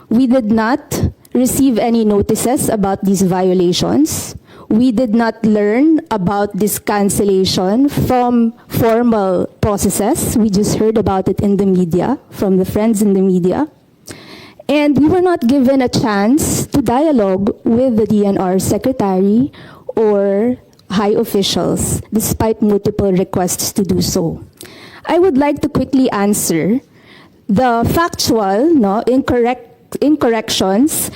We did not receive any notices about these violations. We did not learn about this cancellation from formal processes. We just heard about it in the media, from the friends in the media. And we were not given a chance to dialogue with the DNR secretary or high officials, despite multiple requests to do so. I would like to quickly answer the factual, incorrections,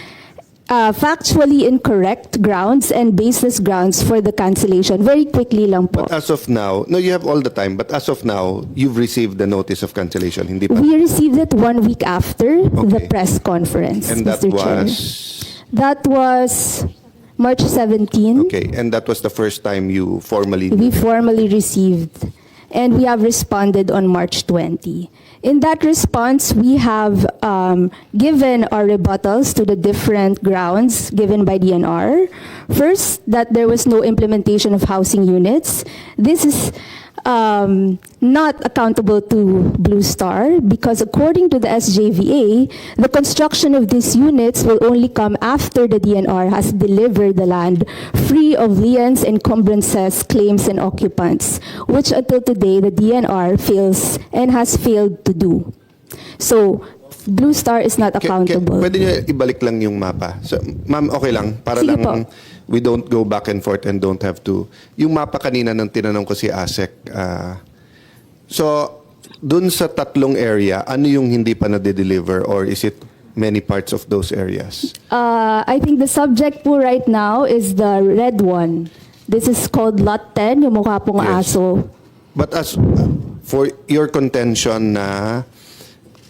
factually incorrect grounds and baseless grounds for the cancellation. Very quickly lang po. But as of now, no, you have all the time, but as of now, you've received the notice of cancellation, hindi pa? We received it 1 week after the press conference, and that Mr. Chair. That was March 17. Okay, and that was the first time you formally... We formally received, and we have responded on March 20. In that response, we have given our rebuttals to the different grounds given by DNR. First, that there was no implementation of housing units. This is not accountable to Blue Star because according to the SJVA, the construction of these units will only come after the DNR has delivered the land free of liens, encumbrances, claims, and occupants, which until today the DNR fails and has failed to do. So, Blue Star is not accountable. Pwede niyo ibalik lang yung mapa. So, ma'am, okay lang. Para Sige lang po. we don't go back and forth and don't have to. Yung mapa kanina nang tinanong ko si ASEC. So, dun sa tatlong area, ano yung hindi pa na-deliver or is it many parts of those areas? I think the subject po right now is the red one. This is called Lot 10, yung mukha pong Yes. aso. But as for your contention na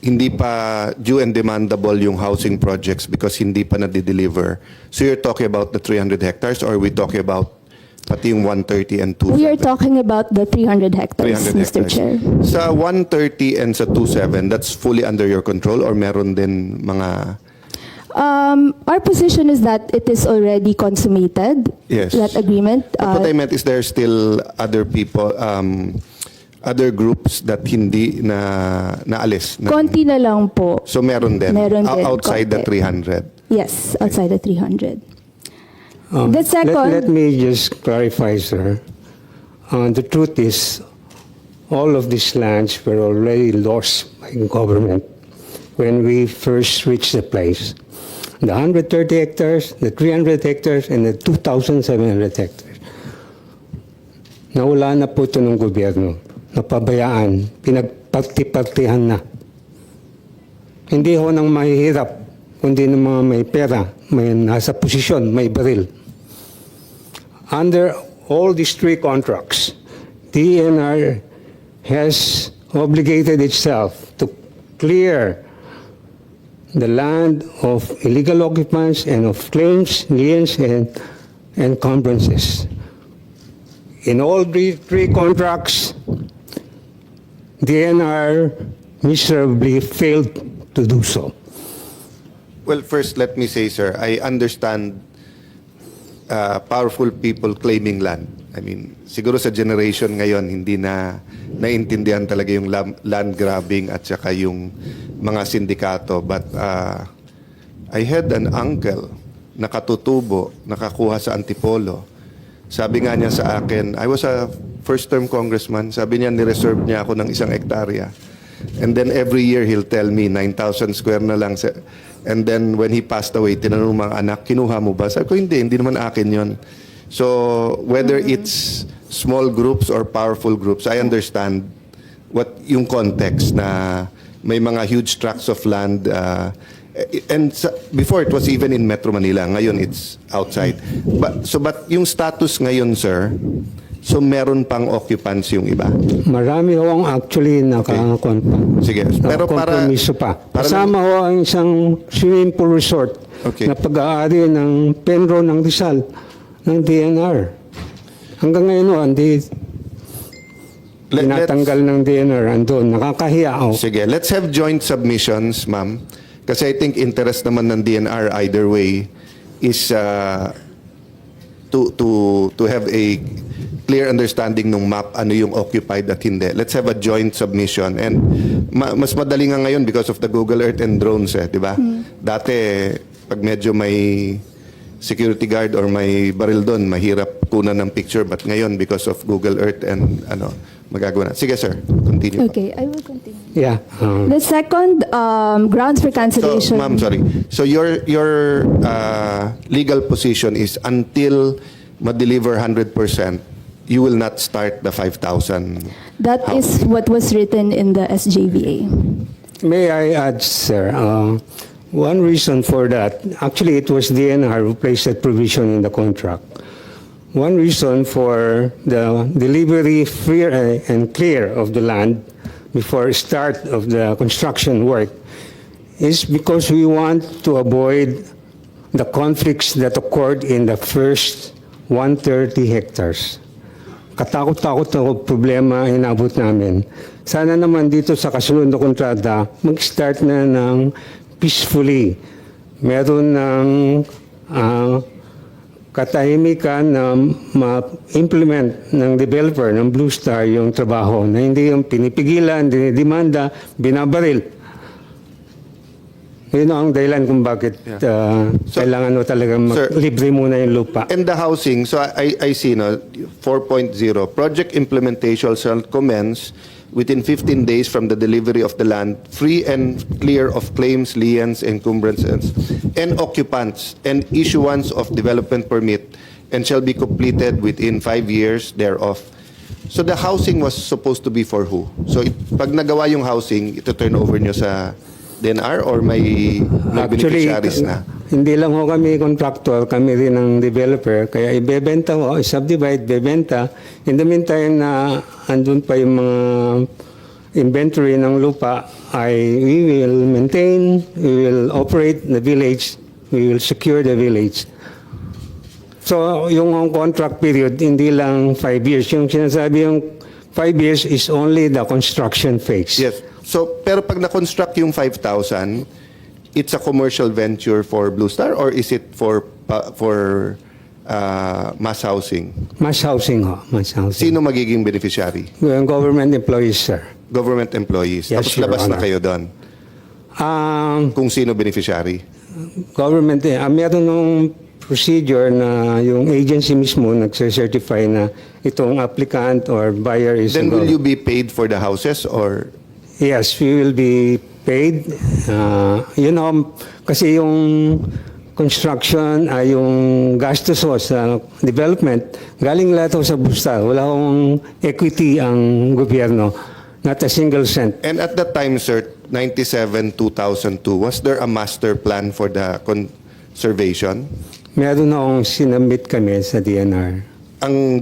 hindi pa due and demandable yung housing projects because hindi pa na-deliver. So you're talking about the 300 hectares or are we talking about pati yung 130 and 270? We are talking about the 300 hectares, 300 Mr. hectares. Chair. Sa 130 and sa 27, that's fully under your control or meron din mga... Our position is that it is already consummated, Yes. that agreement. But what I meant is there still other people, other groups that hindi na naalis. Konti na lang po. So meron din, Meron din, outside the konti. 300. Yes, outside the 300. The second... Let me just clarify, sir. The truth is, all of these lands were already lost by government when we first reached the place. The 130 hectares, the 300 hectares, and the 2,700 hectares. Nawala na po ito ng gobyerno. Napabayaan, pinagparti-partihan na. Hindi ho nang mahihirap, kundi ng mga may pera, may nasa posisyon, may baril. Under all these three contracts, DENR has obligated itself to clear the land of illegal occupants and of claims, liens, and encumbrances. In all three contracts, DNR miserably failed to do so. Well, first, let me say, sir, I understand powerful people claiming land. I mean, siguro sa generation ngayon, hindi na naintindihan talaga yung land grabbing at saka yung mga sindikato. But I had an uncle na katutubo, nakakuha sa Antipolo. Sabi nga niya sa akin, I was a first-term congressman, sabi niya, nireserve niya ako ng 1 hektarya. And then every year, he'll tell me, 9,000 square na lang. And then when he passed away, tinanong mga anak, kinuha mo ba? Sabi ko, hindi naman akin yon. So whether it's small groups or powerful groups, I understand what yung context na may mga huge tracts of land. Before it was even in Metro Manila, ngayon it's outside. But yung status ngayon, sir, so meron pang occupants yung iba? Marami ho ang actually nakakuan pa. Sige. Pero Nakakompromiso pa. Kasama ho ang isang swimming pool resort na pag-aari ng Penro ng Rizal ng DNR. Hanggang ngayon ho, hindi tinatanggal ng DNR. Andun, nakakahiya ho. Sige, let's have joint submissions, ma'am. Kasi I think interest naman ng DNR either way is to have a clear understanding ng map, ano yung occupied at hindi. Let's have a joint submission. And mas madali nga ngayon because of the Google Earth and drones, di ba? Dati, pag medyo may security guard or may baril doon, mahirap kunan ng picture. But ngayon, because of Google Earth and magagawa na. Sige, sir. Continue. Okay, I will continue. Yeah. The second grounds for So, cancellation. ma'am, sorry. So, your legal position is until ma-deliver 100%, you will not start the 5,000. That is what was written in the SJVA. May I add, sir, one reason for that, actually it was DNR who placed that provision in the contract. One reason for the delivery free and clear of the land before start of the construction work is because we want to avoid the conflicts that occurred in the first 130 hectares. Katakot-takot na problema inabot namin. Sana naman dito sa kasunod na kontrata, mag-start na ng peacefully. Meron ng katahimikan na ma-implement ng developer, ng Blue Star, yung trabaho na hindi yung pinipigilan, dinidemanda, binabaril. Yun ang dahilan kung bakit kailangan mo talaga libre muna yung lupa. And the housing, so I see, no, 4.0, project implementation shall commence within 15 days from the delivery of the land, free and clear of claims, liens, encumbrances, and occupants, and issuance of development permit, and shall be completed within 5 years thereof. So the housing was supposed to be for who? So pag nagawa yung housing, ito turn over nyo sa DENR or may beneficiaries na? Hindi lang ho kami contractor, kami rin ang developer. Kaya ibebenta ho, subdivide, bebenta. In the meantime na andun pa yung mga inventory ng lupa, we will maintain, we will operate the village, we will secure the village. So yung contract period, hindi lang 5 years. Yung sinasabi yung 5 years is only the construction phase. Yes. So, pero pag na-construct yung 5,000, it's a commercial venture for Blue Star or is it for mass housing? Mass housing ho, mass housing. Sino magiging beneficiary? Yung government employees, sir. Government employees. Yes, Tapos Your labas na Honor. kayo doon. Kung sino beneficiary? Government, meron nung procedure na yung agency mismo nagse-certify na itong applicant or buyer is... Then will you be paid for the houses or... Yes, we will be paid. You know, kasi yung construction ay yung gastos ho sa development, galing lahat ho sa busta. Wala akong equity ang gobyerno. Not a single cent. And at that time, sir, 97-2002, was there a master plan for the conservation? Meron akong sinabit kami sa DNR. Ang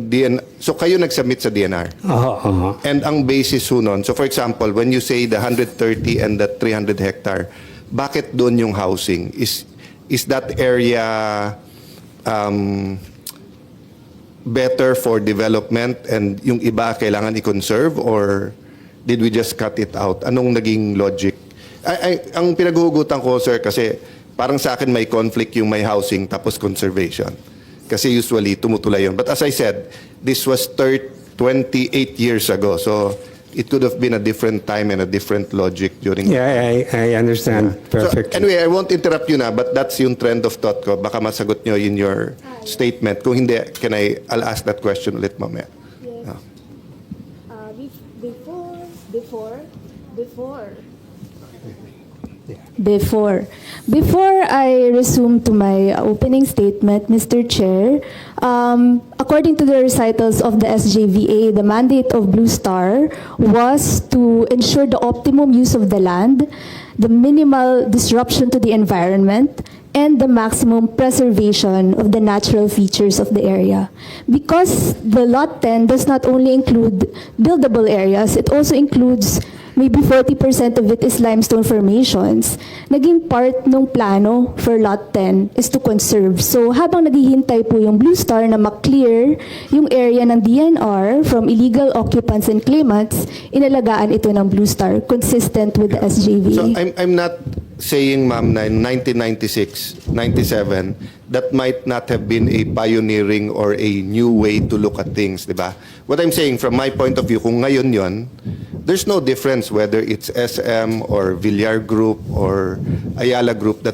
so kayo nag-submit sa DNR? Oo. And ang basis ho nun, so for example, when you say the 130 and the 300 hectare, bakit doon yung housing? Is that area better for development and yung iba kailangan i-conserve or did we just cut it out? Anong naging logic? Ang pinaghuhugutan ko, sir, kasi parang sa akin may conflict yung may housing tapos conservation. Kasi usually tumutulay yun. But as I said, this was 28 years ago. So it could have been a different time and a different logic during... Yeah, I understand perfectly. So anyway, I won't interrupt you na, but that's yung trend of thought ko. Baka masagot nyo in your statement. Kung hindi, I'll ask that question ulit mamaya. Yes. Before I resume to my opening statement, Mr. Chair, according to the recitals of the SJVA, the mandate of Blue Star was to ensure the optimum use of the land, the minimal disruption to the environment, and the maximum preservation of the natural features of the area. Because the Lot 10 does not only include buildable areas, it also includes maybe 40% of it is limestone formations. Naging part ng plano for Lot 10 is to conserve. So habang naghihintay po yung Blue Star na maklear yung area ng DNR from illegal occupants and claimants, inalagaan ito ng Blue Star, consistent with the SJVA. So I'm not saying, ma'am, na in 1996, 97, that might not have been a pioneering or a new way to look at things, di ba? What I'm saying, from my point of view, kung ngayon yon, there's no difference whether it's SM or Villar Group or Ayala Group that